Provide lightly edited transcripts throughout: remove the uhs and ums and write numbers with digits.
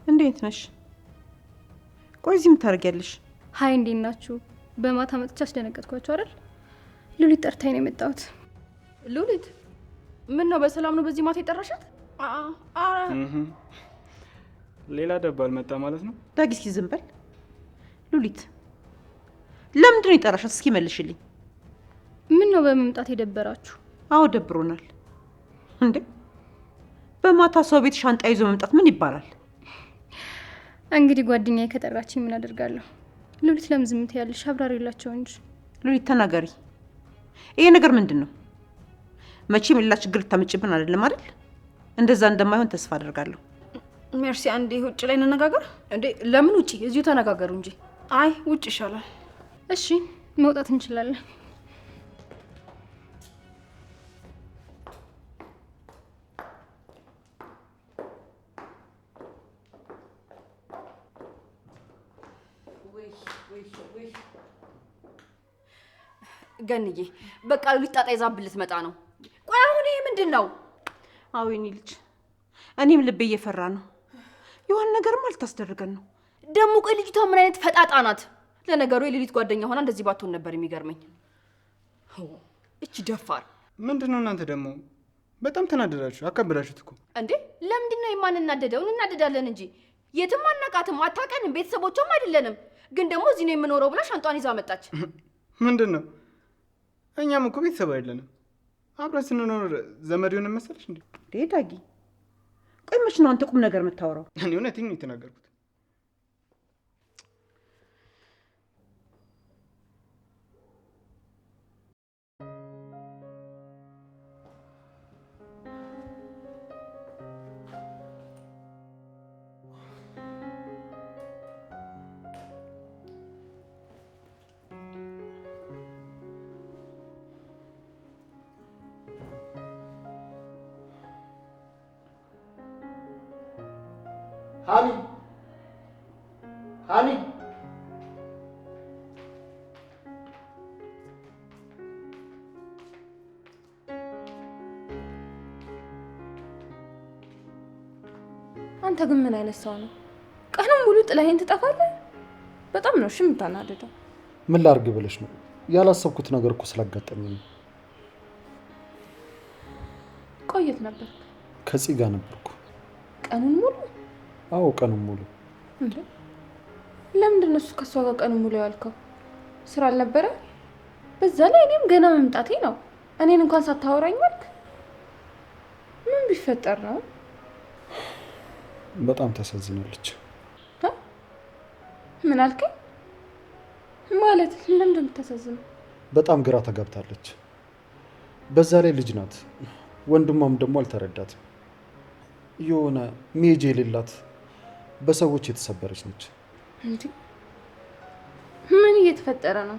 እንዴት ነሽ? ቆይ እዚህ ምን ታደርጊያለሽ? ሀይ እንዴት ናችሁ? በማታ መጥቻ አስደነገጥኳችሁ አይደል? ሉሊት ጠርታኝ ነው የመጣሁት። ሉሊት ምን ነው በሰላም ነው በዚህ ማታ የጠራሻት? ሌላ ደባል መጣ ማለት ነው። ዳጊ እስኪ ዝም በል። ሉሊት ለምንድን ነው የጠራሻት? እስኪ መልሽልኝ። ምን ነው በመምጣት የደበራችሁ? አዎ ደብሮናል። እንዴ በማታ ሰው ቤት ሻንጣ ይዞ መምጣት ምን ይባላል? እንግዲህ ጓደኛዬ ከጠራችኝ ምን አደርጋለሁ? ሉሊት ለምን ዝም ትያለሽ? አብራሪላቸው እንጂ። ሉሊት ተናገሪ። ይሄ ነገር ምንድን ነው? መቼም ሌላ ችግር ልታመጭብን አይደለም አይደል? እንደዛ እንደማይሆን ተስፋ አደርጋለሁ። ሜርሲ አንዴ ውጭ ላይ እንነጋገር። እንዴ ለምን ውጪ? እዚሁ ተነጋገሩ እንጂ። አይ ውጭ ይሻላል። እሺ መውጣት እንችላለን። ገንዬ በቃ ሉሊት ጣጣ ይዛብን ልትመጣ ነው። ቆይ አሁን ይሄ ምንድን ነው? አዎ የኔ ልጅ፣ እኔም ልቤ እየፈራ ነው። የሆነ ነገርም አልታስደርገን ነው ደግሞ። ቆይ ልጅቷ ምን አይነት ፈጣጣ ናት? ለነገሩ የሉሊት ጓደኛ ሆና እንደዚህ ባትሆን ነበር የሚገርመኝ። እቺ ደፋር። ምንድነው እናንተ ደግሞ በጣም ተናደዳችሁ፣ አከበዳችሁት እኮ። እንዴ ለምንድን ነው የማንናደደው? እናደዳለን እንጂ የትም አናቃትም፣ አታቀንም፣ ቤተሰቦቿም አይደለንም። ግን ደግሞ እዚህ ነው የምኖረው ብላ ሻንጧን ይዛ መጣች። ምንድነው? እኛም እኮ ቤተሰብ አይደለንም። አብረን ስንኖር ዘመድ የሆነ መሰለሽ እንዴ? ዳጊ ቆይ መች ነው አንተ ቁም ነገር የምታወራው? እኔ እውነቴን ነው የተናገርኩት። ሃኒ ሃኒ አንተ ግን ምን አይነት ሰው ነው? ቀኑን ሙሉ ጥለኸኝ ትጠፋለህ? በጣም ነው እሺ የምታናድደው። ምን ላድርግ ብለሽ ነው? ያላሰብኩት ነገር እኮ ስላጋጠመኝ ነው። ቆየት ነበር? ከጽ ጋር ነበርኩ። ቀኑን ሙሉ? አዎ ቀኑን ሙሉ። እንዴ ለምንድን ነው እሱ ከሷ ጋር ቀኑን ሙሉ ያልከው? ስራ አልነበረ? በዛ ላይ እኔም ገና መምጣቴ ነው። እኔን እንኳን ሳታወራኝ ዋልክ። ምን ቢፈጠር ነው? በጣም ታሳዝናለች። ምን አልከኝ? ማለት ለምን እንደምታሳዝነው? በጣም ግራ ተጋብታለች። በዛ ላይ ልጅ ናት። ወንድሟም ደግሞ አልተረዳትም። የሆነ ሜጄ የሌላት በሰዎች የተሰበረች ነች። እንዴ ምን እየተፈጠረ ነው?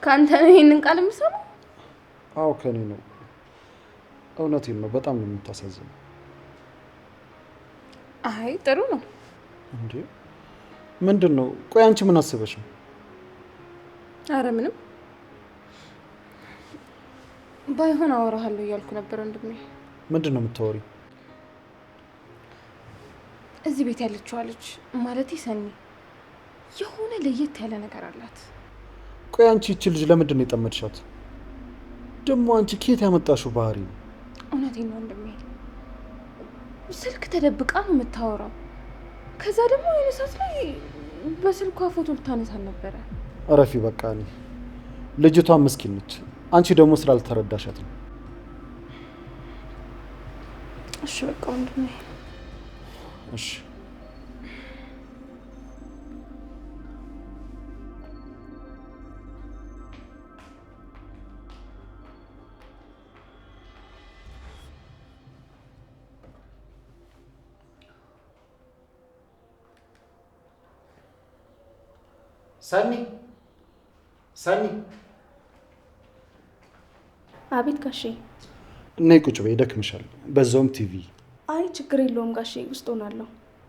ካንተ ነው ይሄንን ቃል የምሰማው? አዎ ከኔ ነው። እውነቴን ነው። በጣም ነው የምታሳዝነው። አይ ጥሩ ነው። እንዴ ምንድን ነው? ቆይ አንቺ ምን አስበሽ ነው? አረ ምንም። ባይሆን አወራሃለሁ እያልኩ ነበር ወንድሜ። ምንድን ነው የምታወሪ? እዚህ ቤት ያለችው ልጅ ማለቴ ሰኒ የሆነ ለየት ያለ ነገር አላት። ቆይ አንቺ እቺ ልጅ ለምንድን ነው የጠመድሻት? ደግሞ አንቺ ከየት ያመጣሽው ባህሪ ነው? እውነቴን ነው ወንድሜ። ስልክ ተደብቃ ነው የምታወራው። ከዛ ደግሞ የሆነ ሰዓት ላይ በስልኳ ፎቶ ልታነሳ ነበረ። እረፊ በቃ። እኔ ልጅቷ ምስኪን ነች። አንቺ ደግሞ ስላልተረዳሻት ነው። እሺ በቃ ወንድሜ። እሺ ሰኒ ሰኒ። አቤት ጋሼ። ነይ ቁጭ በይ፣ ይደክምሻል። በዛውም ቲቪ። አይ ችግር የለውም ጋሼ፣ ውስጥ ሆናለሁ።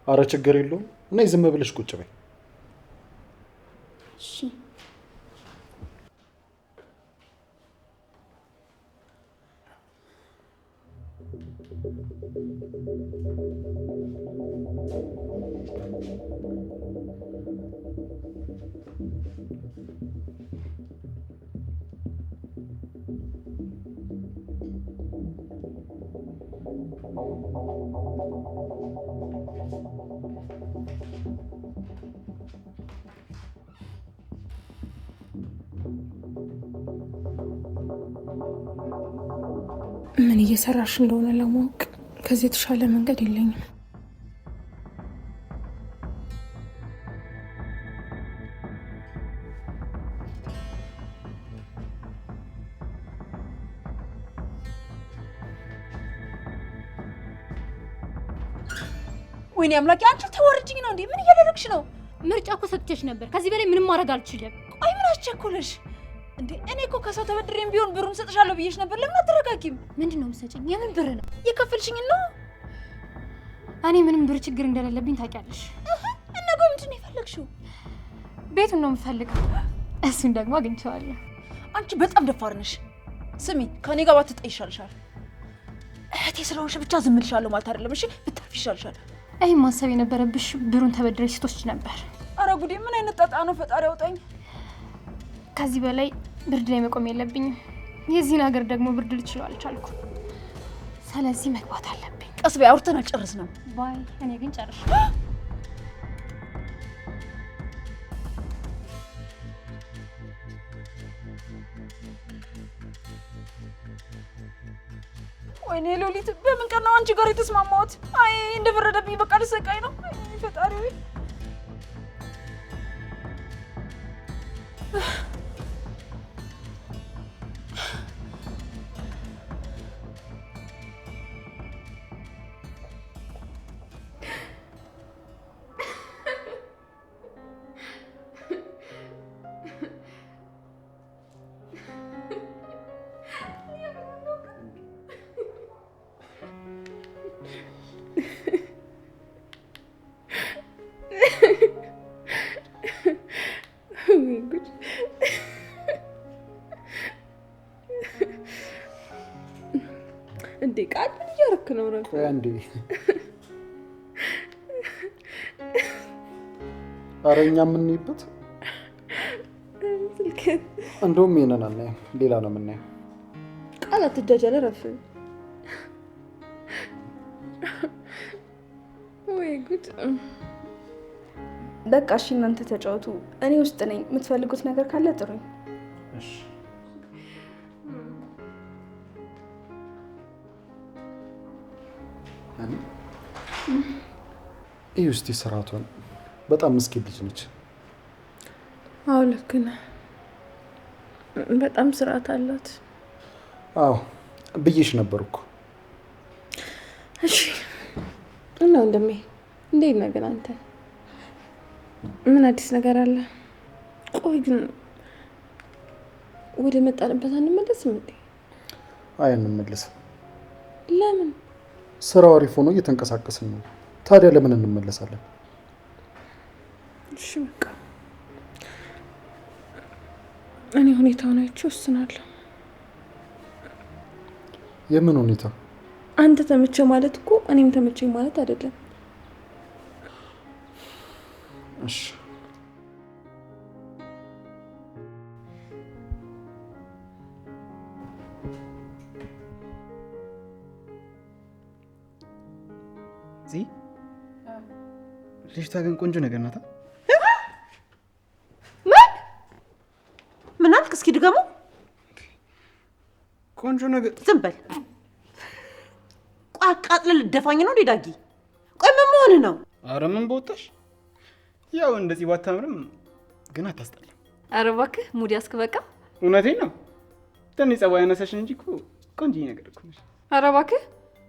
አረ ችግር የለውም። ነይ ዝም ብለሽ ቁጭ በይ። እሺ ምን እየሰራሽ እንደሆነ ለማወቅ ከዚህ የተሻለ መንገድ የለኝም። ወይኔ አምላኬ፣ አንቺ ተወርጅኝ ነው እንዴ? ምን እያደረግሽ ነው? ምርጫ እኮ ሰጥቼሽ ነበር። ከዚህ በላይ ምንም ማድረግ አልችልም። ቆይ ምን አስቸኮለሽ እንዴ? እኔ እኮ ከሰው ተበድሬም ቢሆን ብሩን ሰጥሻለሁ ብዬሽ ነበር። ለምን አትረጋጊም? ምንድን ነው የምትሰጪኝ? የምን ብር ነው? የከፈልሽኝ ነው። እኔ ምንም ብር ችግር እንደሌለብኝ ታውቂያለሽ። እና ቆይ ምንድን ነው የፈለግሽው? ቤቱን ነው የምፈልገው። እሱን ደግሞ አግኝቼዋለሁ። አንቺ በጣም ደፋር ነሽ። ስሚ፣ ከኔ ጋር ባትጠይ ይሻልሻል። እህቴ ስለሆንሽ ብቻ ዝም እልሻለሁ ማለት አይደለም። እሺ፣ ብታርፊ ይሻልሻል። ይሄን ማሰብ የነበረብሽ ብሩን ተበድረሽ ስትወስጂ ነበር። አረ ጉዴ! ምን አይነት ጣጣ ነው? ፈጣሪ አውጣኝ። ከዚህ በላይ ብርድ ላይ መቆም የለብኝም። የዚህን ሀገር ደግሞ ብርድ ልችለው አልቻልኩም። ስለዚህ መግባት አለብኝ። ቀስ በይ፣ አውርተን አልጨረስንም። ባይ። እኔ ግን ጨርሽ። ወይኔ ሎሊት፣ በምን ቀን ነው አንቺ ጋር የተስማማሁት? አይ እንደፈረደብኝ በቃ ልሰቃይ ነው። አይ ፈጣሪ ሆይ። እንዴ ቃል ምን እያደረክ ነው? ረፍ እንዴ ኧረ እኛ የምንይበት እንደውም ይሄንን አናየም፣ ሌላ ነው የምናየው። ቃል አትጃጃለ። ረፍ ወይ ጉድ። በቃ እሺ እናንተ ተጫወቱ፣ እኔ ውስጥ ነኝ። የምትፈልጉት ነገር ካለ ጥሩኝ። እሺ ይህ ውስጥ ስርዓቷን በጣም ምስኪን ልጅ ነች። አዎ ልክ ነህ። በጣም ስርዓት አላት። አዎ ብዬሽ ነበር እኮ። እሺ እና ወንድሜ እንዴት ነህ ግን አንተ? ምን አዲስ ነገር አለ? ቆይ ግን ወደ መጣንበት አንመለስም እንዴ? አይ አንመለስም። ለምን? ስራው አሪፍ ሆኖ እየተንቀሳቀስን ነው። ታዲያ ለምን እንመለሳለን? እሺ በቃ እኔ ሁኔታውን አይቼ ወስናለሁ። የምን ሁኔታ? አንተ ተመቸ ማለት እኮ እኔም ተመቸኝ ማለት አይደለም። እሺ ልጅቷ ግን ቆንጆ ነገር ናታ። ምን አልክ? እስኪ ድገሙ። ቆንጆ ነገር። ዝም በል። ቆይ አቃጥለህ ልደፋኝ ነው እንዴ ዳጊ? ቆይ ምን መሆንህ ነው? አረ ምን በወጣሽ። ያው እንደዚህ ባታምርም ግን አታስጠላም። አረ እባክህ ሙድ ያስክ። በቃ እውነቴን ነው። ትንሽ ጸባይ ያነሰሽን እንጂ እኮ ቆንጆ ነገር እኮ ነሽ። አረ እባክህ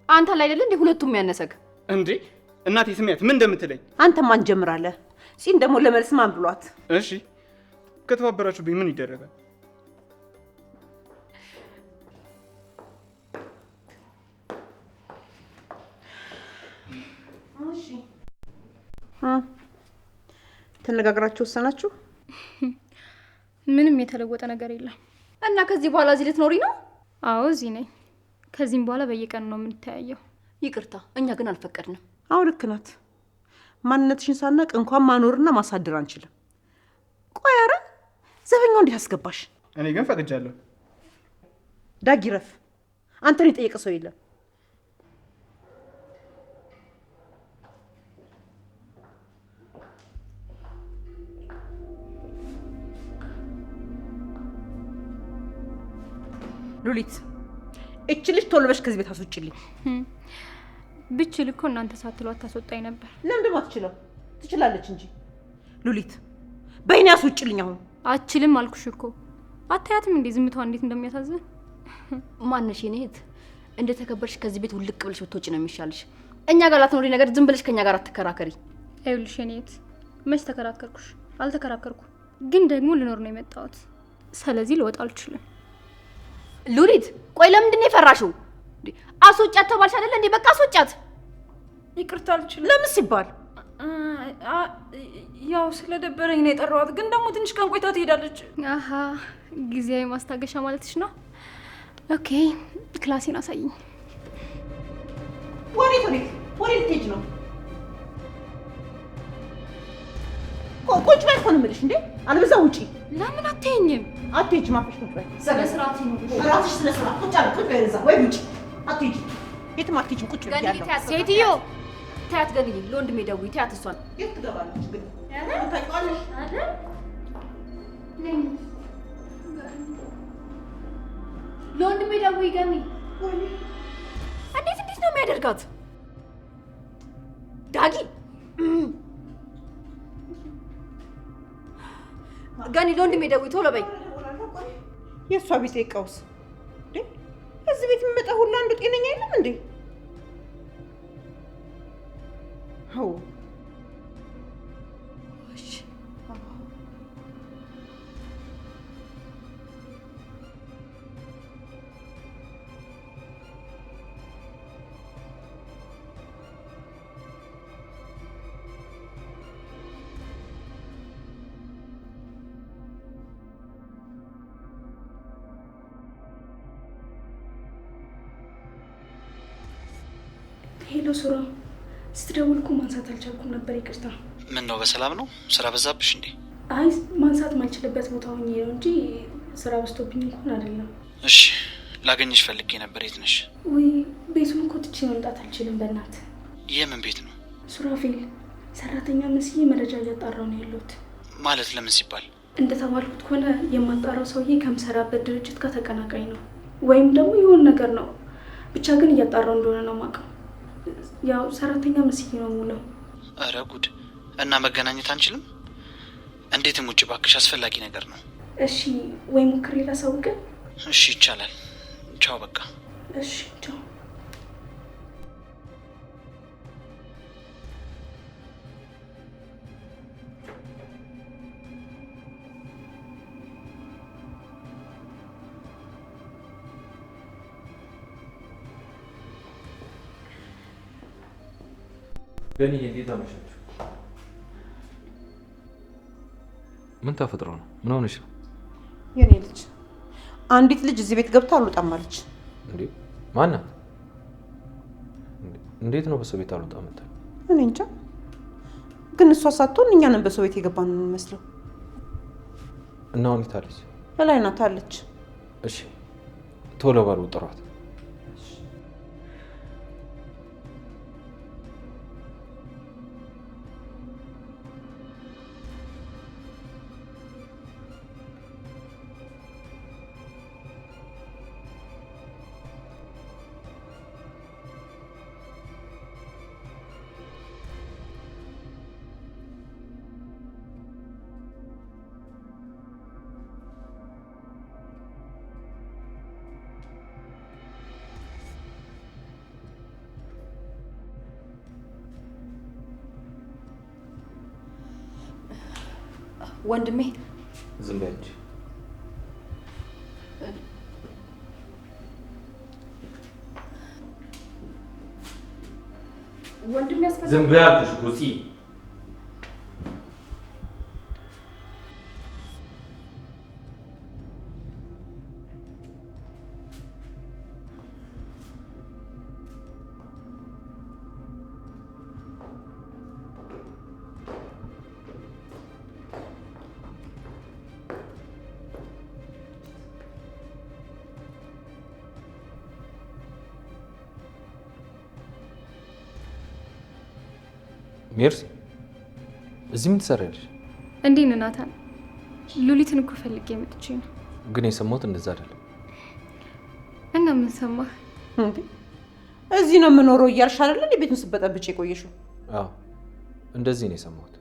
አንተ ላይ አይደል እንዴ ሁለቱም ያነሰክ እንዴ? እናቴ ስሚያት ምን እንደምትለኝ። አንተ ማን ጀምራለህ? ሲን ደግሞ ለመልስ ማን ብሏት? እሺ ከተባበራችሁብኝ ምን ይደረጋል? እሺ ተነጋግራችሁ ወሰናችሁ? ምንም የተለወጠ ነገር የለም። እና ከዚህ በኋላ እዚህ ልትኖሪ ነው? አዎ እዚህ ነኝ። ከዚህም በኋላ በየቀኑ ነው የምንተያየው። ይቅርታ እኛ ግን አልፈቀድንም። አዎ ልክ ናት። ማንነትሽን ሳናቅ እንኳን ማኖርና ማሳደር አንችልም። ቆይ ኧረ ዘበኛው እንዴት አስገባሽ? እኔ ግን ፈቅጃለሁ። ዳጊ ረፍ። አንተን የጠየቀ ሰው የለም። ሉሊት እቺ ልጅ ቶሎ በሽ ከዚህ ቤት አስወጪልኝ። ብችል እኮ እናንተ ሳትሏት ታስወጣኝ ነበር። ለምን ደግሞ አትችለው? ትችላለች እንጂ ሉሊት በእኔ አስወጪልኝ። አሁን አትችልም አልኩሽ እኮ። አታያትም እንዴ ዝምታዋ እንዴት እንደሚያሳዝን? ማነሽ የኔ እህት? እንደተከበርሽ ከዚህ ቤት ውልቅ ብለሽ ብትወጪ ነው የሚሻልሽ። እኛ ጋር ላትኖሪ ነገር ዝም ብለሽ ከኛ ጋር አትከራከሪ። ይኸውልሽ የኔ እህት መች ተከራከርኩሽ? አልተከራከርኩ፣ ግን ደግሞ ልኖር ነው የመጣሁት። ስለዚህ ልወጣ አልችልም። ሉሊት ቆይ ለምንድን ነው የፈራሽው? አስወጫት ተባልሽ አይደል እንዴ? በቃ አስወጫት። ይቅርታ አልችልም። ለምን ሲባል? ያው ስለደበረኝ ነው የጠራኋት፣ ግን ደግሞ ትንሽ ቀን ቆይታ ትሄዳለች። አሀ ጊዜያዊ ማስታገሻ ማለትሽ ነው። ኦኬ ክላሴን አሳይኝ። ወዴት ልትሄጂ ነው? ቁጭ በይ እኮ ነው የምልሽ። እንዴ አልበዛ ውጪ። ለምን አትይኝም? አትሄጂም። አፍሽ ቁጭ በይ። ስነ ስርዓት ይኖርሽ። ራስሽ ስነ ስርዓት ቁጭ አለ። ቁጭ በይ እዛ ወይ ውጪ። አትሄጂም፣ የትም አትሄጂም። ቁጭ በይ ያለው ሴትዮ ታያት ገንዬ፣ ለወንድሜ ደውዪ። ታያት እሷን የት ትገባለች ግን? ታውቂዋለሽ አይደል? ለወንድሜ ደውዪ ገኒ። እንዴት ነው የሚያደርጋት? ዳጊ ገኒ፣ ለወንድሜ ደውዪ ቶሎ በይ። የእሷ ቢጤ ቀውስ እንዴ! እዚህ ቤት የሚመጣ ሁሉ አንዱ ጤነኛ የለም እንዴ? አዎ ሄሎ ሱራ፣ ስትደውል እኮ ማንሳት አልቻልኩም ነበር። ይቅርታ። ምን ነው በሰላም ነው? ስራ በዛብሽ እንዴ? አይ ማንሳት ማልችልበት ቦታ ሆኜ ነው እንጂ ስራ በዝቶብኝ እንኳን አይደለም። እሺ ላገኝሽ ፈልጌ ነበር። የት ነሽ? ወይ ቤቱን እኮ ትቼ መምጣት አልችልም። በእናት የምን ቤት ነው? ሱራፌል፣ ሰራተኛ መስዬ መረጃ እያጣራው ነው ያለሁት። ማለት ለምን ሲባል? እንደተባልኩት ከሆነ የማጣራው ሰውዬ ከምሰራበት ድርጅት ጋር ተቀናቃኝ ነው ወይም ደግሞ የሆነ ነገር ነው። ብቻ ግን እያጣራው እንደሆነ ነው የማውቀው። ያው ሰራተኛ መስዬ ነው ሙለው። አረ ጉድ! እና መገናኘት አንችልም? እንዴትም ውጭ ባክሽ፣ አስፈላጊ ነገር ነው። እሺ ወይ ሞክሬ ላሳውቅ? እሺ ይቻላል። ቻው በቃ። እሺ ቻው። ገኒ እንዴት አመሻችሁ? ምን ተፈጥሮ ነው? ምን ሆነሽ ነው? የኔ ልጅ አንዲት ልጅ እዚህ ቤት ገብታ አልወጣም አለች። እንዴ ማናት? እንዴት ነው በሰው ቤት አልወጣም የምትለው? እኔ እንጃ፣ ግን እሷ ሳትሆን እኛ ነን በሰው ቤት የገባን ነው የሚመስለው። እና ሁኔታ አለች? እላይ ናት አለች። እሺ ቶሎ ባሉ ጥሯት። ወንድሜ ዝም በይ እንጂ። ወንድሜ ያስፈልጋል። ዝም በይ አልኩሽ ጉፂ። ሜርሲ እዚህ ምን ትሰሪያለሽ? እንዴት ነህ ናታን? ሉሊትን እኮ ፈልጌ መጥቼ ነው። ግን የሰማሁት እንደዛ አይደለም። እና ምን ሰማህ? እንዴ እዚህ ነው የምኖረው እያልሽ አይደል እንዴ ቤቱን ስበጠብጭ የቆየሽው? አዎ እንደዚህ ነው የሰማሁት፣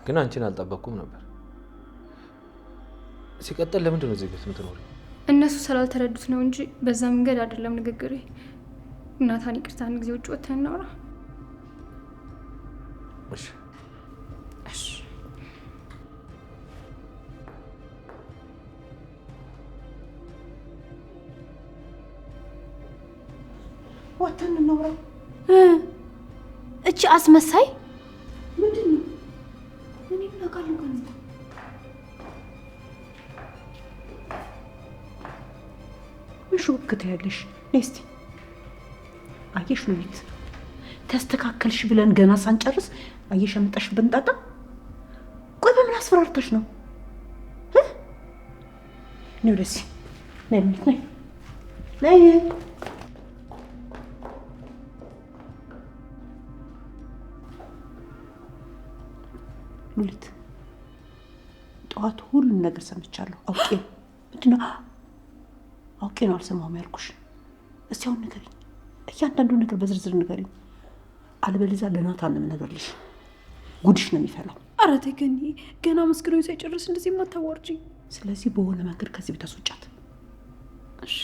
ግን አንቺን አልጠበቅኩም ነበር። ሲቀጥል ለምንድን ነው እዚህ ቤት የምትኖሪው? እነሱ ስላልተረዱት ነው እንጂ በዛ መንገድ አይደለም ንግግሬ። ናታን ይቅርታ፣ አንድ ጊዜ ውጭ ወጥተን እናውራ። እሺ እሺ። ወጥተን እናውራ። እቺ አስመሳይ ምንድን ነው? እኔ ምን አውቃለሁ ከእንትን ምን ሹክት ያለሽ? ነይ እስቲ። አየሽ ሉሊት፣ ተስተካከልሽ ብለን ገና ሳንጨርስ አየሽ አመጣሽብን ጣጣ። ቆይ በምን አስፈራርተሽ ነው? ነይ ወደዚህ ነይ ሉሊት ነይ ነይ። ሉሊት ጠዋት ሁሉን ነገር ሰምቻለሁ። አውቄ ምንድን ነው አውቄ ነው አልሰማሁም ያልኩሽ። እስቲ አሁን ንገሪኝ፣ እያንዳንዱ ነገር በዝርዝር ንገሪኝ። አልበለዚያ ለናታን ነው የምነግርልሽ። ጉድሽ ነው የሚፈላው። ኧረ ተይ ገኒ፣ ገና መስክሮኝ ሳይጨርስ እንደዚህ የማታዋርጂኝ። ስለዚህ በሆነ መንገድ ከዚህ ቤት አስወጫት። እሺ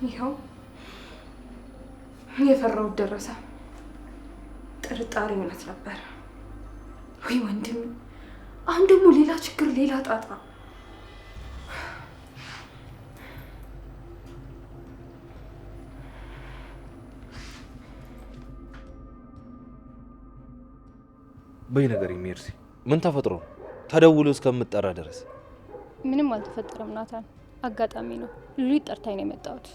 ይኸው የፈራሁት ደረሰ። ጥርጣሬ እውነት ነበር። ወይ ወንድም፣ አሁን ደግሞ ሌላ ችግር፣ ሌላ ጣጣ። በይ ነገር ሜርሲ፣ ምን ተፈጥሮ ተደውሎ እስከምጠራ ድረስ? ምንም አልተፈጠረም ናታን፣ አጋጣሚ ነው። ሉሊት ጠርታኝ ነው የመጣሁት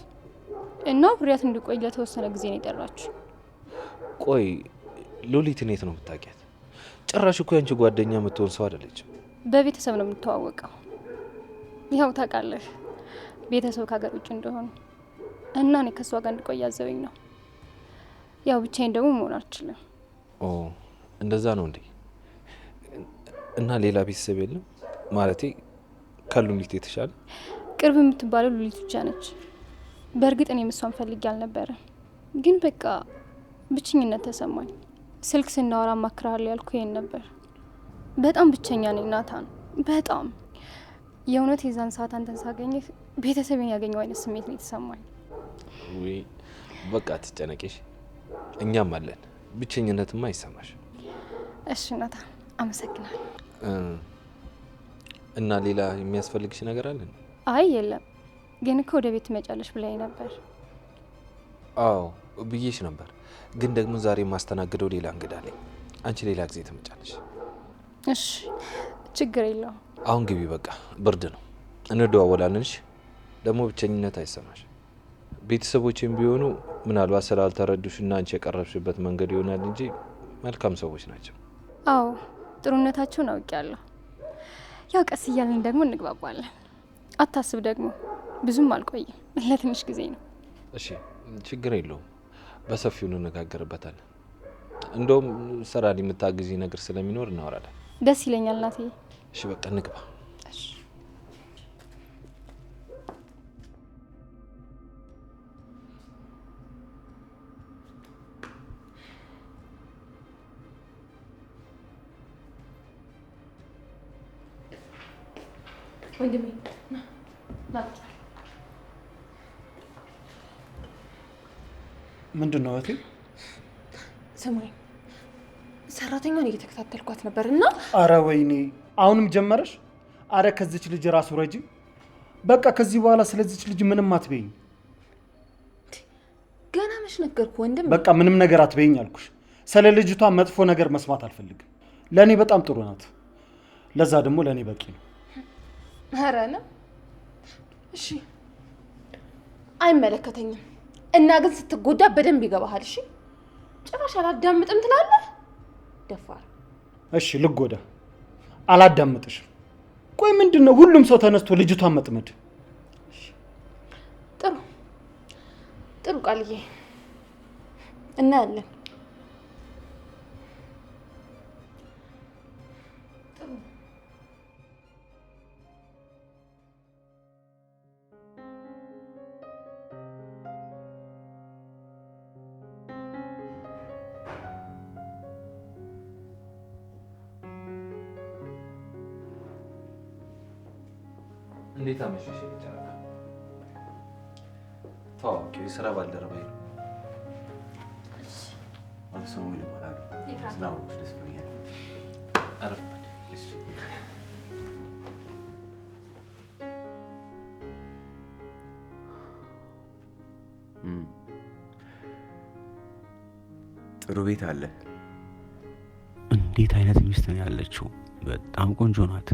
እና ብሪያት እንድቆይ ለተወሰነ ጊዜ ነው የጠራችሁ። ቆይ ሉሊት የት ነው የምታውቂያት? ጭራሽ እኮ ያንቺ ጓደኛ የምትሆን ሰው አይደለችም። በቤተሰብ ነው የምንተዋወቀው። ያው ታውቃለህ ቤተሰብ ከሀገር ውጭ እንደሆኑ እና እኔ ከሷ ጋር እንድቆይ ያዘበኝ ነው። ያው ብቻዬን ደግሞ መሆን አልችልም። ኦ እንደዛ ነው እንዴ? እና ሌላ ቤተሰብ የለም ማለቴ ከሉሊት የተሻለ? ቅርብ የምትባለው ሉሊት ብቻ ነች። በእርግጥ እኔም እሷን ፈልጌ አልነበረም፣ ግን በቃ ብቸኝነት ተሰማኝ። ስልክ ስናወራ አማክርሃለሁ ያልኩ ይሄን ነበር። በጣም ብቸኛ ነኝ ናታን፣ በጣም የእውነት። የዛን ሰዓት አንተን ሳገኘህ ቤተሰቤን ያገኘው አይነት ስሜት ነው የተሰማኝ። ውይ በቃ ትጨነቂሽ፣ እኛም አለን። ብቸኝነትማ አይሰማሽ። እሺ ናታን አመሰግናለሁ። እና ሌላ የሚያስፈልግሽ ነገር አለ? አይ የለም፣ ግን እኮ ወደ ቤት ትመጫለሽ ብላኝ ነበር። አዎ ብዬሽ ነበር፣ ግን ደግሞ ዛሬ የማስተናግደው ሌላ እንግዳ አለኝ። አንቺ ሌላ ጊዜ ትመጫለሽ። እሺ ችግር የለውም። አሁን ግቢ፣ በቃ ብርድ ነው። እንደዋወላለን። እሺ ደግሞ ብቸኝነት አይሰማሽ። ቤተሰቦችም ቢሆኑ ምናልባት ስላልተረዱሽ እና አንቺ የቀረብሽበት መንገድ ይሆናል እንጂ መልካም ሰዎች ናቸው። አዎ ጥሩነታቸውን አውቄያለሁ። ያው ቀስ እያልን ደግሞ እንግባባለን። አታስብ፣ ደግሞ ብዙም አልቆይም፣ ለትንሽ ጊዜ ነው። እሺ ችግር የለውም፣ በሰፊው እንነጋገርበታለን። እንደውም ስራ የምታግዢ ነገር ስለሚኖር እናወራለን። ደስ ይለኛል እናቴ። እሺ በቃ እንግባ። ወንድሜ ምንድን ነው እህቴ? ስማኝ፣ ሰራተኛዋን እየተከታተልኳት ነበር እና አረ ወይኔ አሁንም ጀመረሽ? አረ ከዚች ልጅ ራሱ ረጂ። በቃ ከዚህ በኋላ ስለዚች ልጅ ምንም አትበይኝ። ገና መች ነገርኩ ወንድም። በቃ ምንም ነገር አትበይኝ አልኩሽ። ስለ ልጅቷ መጥፎ ነገር መስማት አልፈልግም። ለእኔ በጣም ጥሩ ናት። ለዛ ደግሞ ለእኔ በቂ ነው። ኧረ ነው እሺ፣ አይመለከተኝም እና ግን ስትጎዳ በደንብ ይገባሃል። እሺ ጭራሽ አላዳምጥም ትላለህ። ደፋር። እሺ ልጎዳ፣ አላዳምጥሽም። ቆይ ምንድን ነው ሁሉም ሰው ተነስቶ ልጅቷን መጥመድ? ጥሩ ጥሩ ቃልዬ፣ እናያለን። እንዴት አመሸሽ? ጨረቃ ታዋቂው የስራ ባልደረባዬ ነው። ሰሞኑን ይባላል። ስላወቅሽ ደስ ብሎኛል። አረፍ ጥሩ ቤት አለ። እንዴት አይነት ሚስት ነው ያለችው? በጣም ቆንጆ ናት።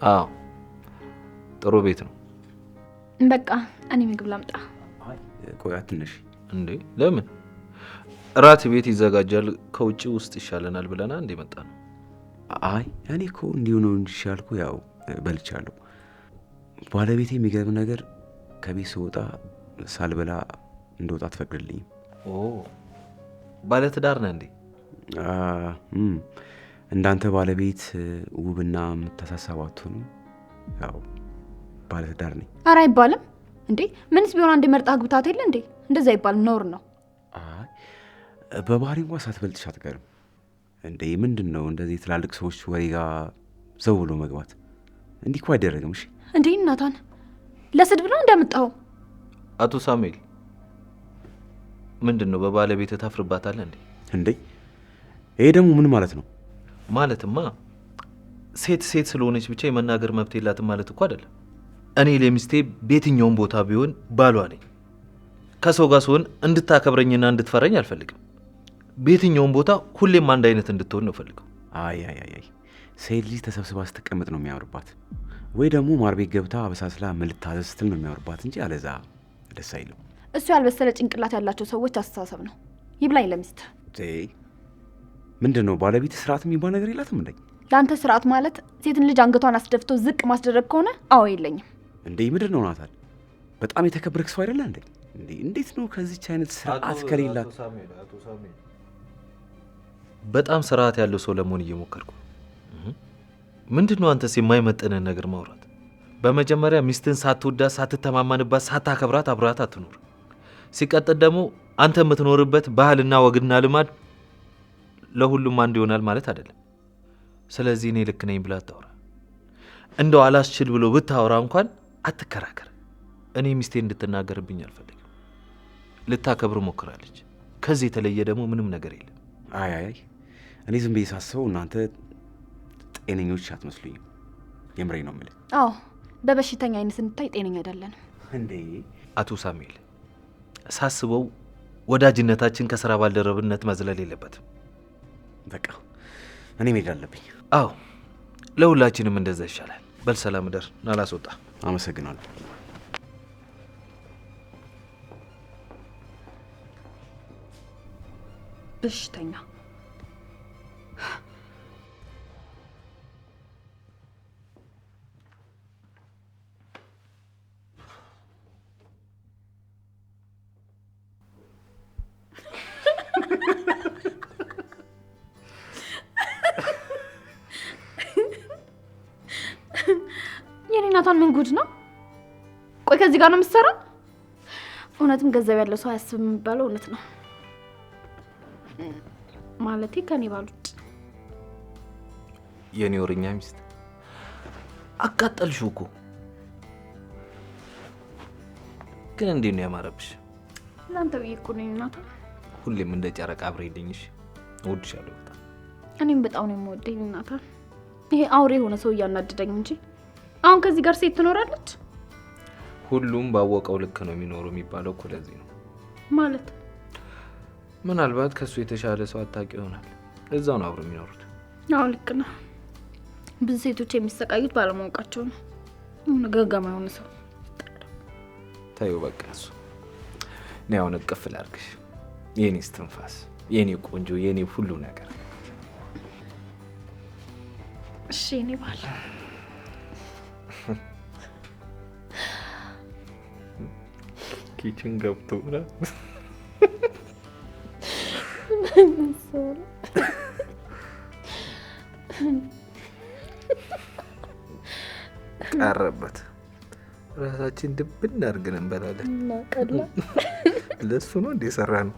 አዎ ጥሩ ቤት ነው። በቃ እኔ ምግብ ላምጣ። አይ ቆይ ትንሽ። እንዴ ለምን? እራት ቤት ይዘጋጃል፣ ከውጪ ውስጥ ይሻለናል ብለና እንዴ መጣ ነው። አይ እኔ እኮ እንዲሁ ነው እንጂ ያልኩ ያው በልቻለሁ። ባለቤቴ የሚገርም ነገር ከቤት ስወጣ ሳልበላ እንደወጣ ትፈቅድልኝ። ኦ ባለ ትዳር ነህ እንዴ? እንዳንተ ባለቤት ውብና የምታሳሳብ አትሆንም። ያው ባለ ትዳር ነኝ። ኧረ አይባልም እንዴ! ምንስ ቢሆን አንድ መርጣ አግብታት የለ እንዴ? እንደዛ አይባልም፣ ነውር ነው። አይ በባህሪ እንኳን ሳትበልጥሽ አትቀርም እንዴ። ምንድን ነው እንደዚህ ትላልቅ ሰዎች ወሬ ጋር ዘው ብሎ መግባት? እንዲህ እኮ አይደረግም። እሺ እንዴ ናታን፣ ለስድብ ነው እንዳመጣው? አቶ ሳሙኤል ምንድን ነው በባለቤት ታፍርባታለህ እንዴ? እንዴ ይሄ ደግሞ ምን ማለት ነው? ማለትማ ሴት ስለሆነች ብቻ የመናገር መብት የላትም ማለት እኮ አይደለም። እኔ ለሚስቴ በየትኛውም ቦታ ቢሆን ባሏ ነኝ። ከሰው ጋር ስሆን እንድታከብረኝና እንድትፈረኝ አልፈልግም። በየትኛውም ቦታ ሁሌም አንድ አይነት እንድትሆን ነው ፈልገው። አይ ሴት ልጅ ተሰብስባ ስትቀመጥ ነው የሚያምርባት፣ ወይ ደግሞ ማር ቤት ገብታ በሳስላ ምን ልታዘዝ ስትል ነው የሚያምርባት እንጂ አለዛ ደስ አይልም። እሱ ያልበሰለ ጭንቅላት ያላቸው ሰዎች አስተሳሰብ ነው። ይብላኝ ለሚስት። ምንድን ነው ባለቤት ስርዓት የሚባል ነገር የላትም እንዴ? ለአንተ ስርዓት ማለት ሴትን ልጅ አንገቷን አስደፍቶ ዝቅ ማስደረግ ከሆነ አዎ የለኝም። እንዴ ምንድን ነው ናታል? በጣም የተከበረክ ሰው አይደለ እንዴ? እንዴት ነው ከዚች አይነት ስርዓት ከሌላት? አቶ ሳሙኤል በጣም ስርዓት ያለው ሰው ለመሆን እየሞከርኩ። ምንድን ነው አንተስ የማይመጥንን ነገር ማውራት? በመጀመሪያ ሚስትን ሳትወዳት፣ ሳትተማመንባት፣ ሳታከብራት አብራት አትኖር። ሲቀጥል ደግሞ አንተ የምትኖርበት ባህልና ወግና ልማድ ለሁሉም አንድ ይሆናል ማለት አይደለም። ስለዚህ እኔ ልክ ነኝ ብላ አታውራ። እንደው አላስችል ብሎ ብታወራ እንኳን አትከራከር። እኔ ሚስቴ እንድትናገርብኝ አልፈልግም። ልታከብር ሞክራለች። ከዚህ የተለየ ደግሞ ምንም ነገር የለም። አይ እኔ ዝም ብዬ ሳስበው እናንተ ጤነኞች አትመስሉኝም። የምሬ ነው የምልህ። አዎ በበሽተኛ አይነት ስንታይ ጤነኛ አይደለንም። እንዴ አቶ ሳሙኤል ሳስበው ወዳጅነታችን ከስራ ባልደረብነት መዝለል የለበትም። በቃ እኔ መሄድ አለብኝ። አዎ ለሁላችንም እንደዛ ይሻላል። በል ሰላም እደር። ናላስወጣ። አመሰግናለሁ። በሽተኛ ናታን ምን ጉድ ነው? ቆይ ከዚህ ጋር ነው የምትሰራው? እውነትም ገንዘብ ያለው ሰው አያስብም የሚባለው እውነት ነው። ማለቴ ከኔ ባሉት የኔ ወረኛ ሚስት አቃጠልሽው እኮ። ግን እንዴት ነው ያማረብሽ? እናንተ ብዬሽ እኮ ነኝ ናታን። ሁሌም እንደ ጨረቃ አብሬልኝሽ። እወድሻለሁ በጣም። እኔም በጣም ነው የምወደኝ ናታን። ይሄ አውሬ የሆነ ሰው እያናደደኝ እንጂ አሁን ከዚህ ጋር ሴት ትኖራለች? ሁሉም ባወቀው ልክ ነው የሚኖረው የሚባለው እኮ ለዚህ ነው። ማለት ምናልባት ከሱ የተሻለ ሰው አታውቂ ይሆናል። እዛው ነው አብረው የሚኖሩት። አዎ ልክ ነው። ብዙ ሴቶች የሚሰቃዩት ባለማወቃቸው ነው። ምን ገገማ የሆነ ሰው። ታዩ በቃ እሱ ነው። አሁን እቅፍ ላድርግሽ የኔ እስትንፋስ፣ የኔ ቆንጆ፣ የኔ ሁሉ ነገር። እሺ እኔ ባል ኪችን ገብቶ ነው ቀረበት። ራሳችን ድብን አድርገን እንበላለን። ለሱ ነው እንደ ሰራ ነው።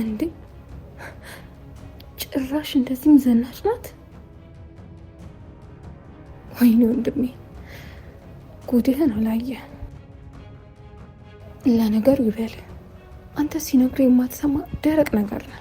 እንዴ ጭራሽ እንደዚህም ዘናጭ ናት? ወይኔ ወንድሜ ጉድህን አላየ። ለነገሩ ይበል አንተ ሲነግር የማትሰማ ደረቅ ነገር ነው።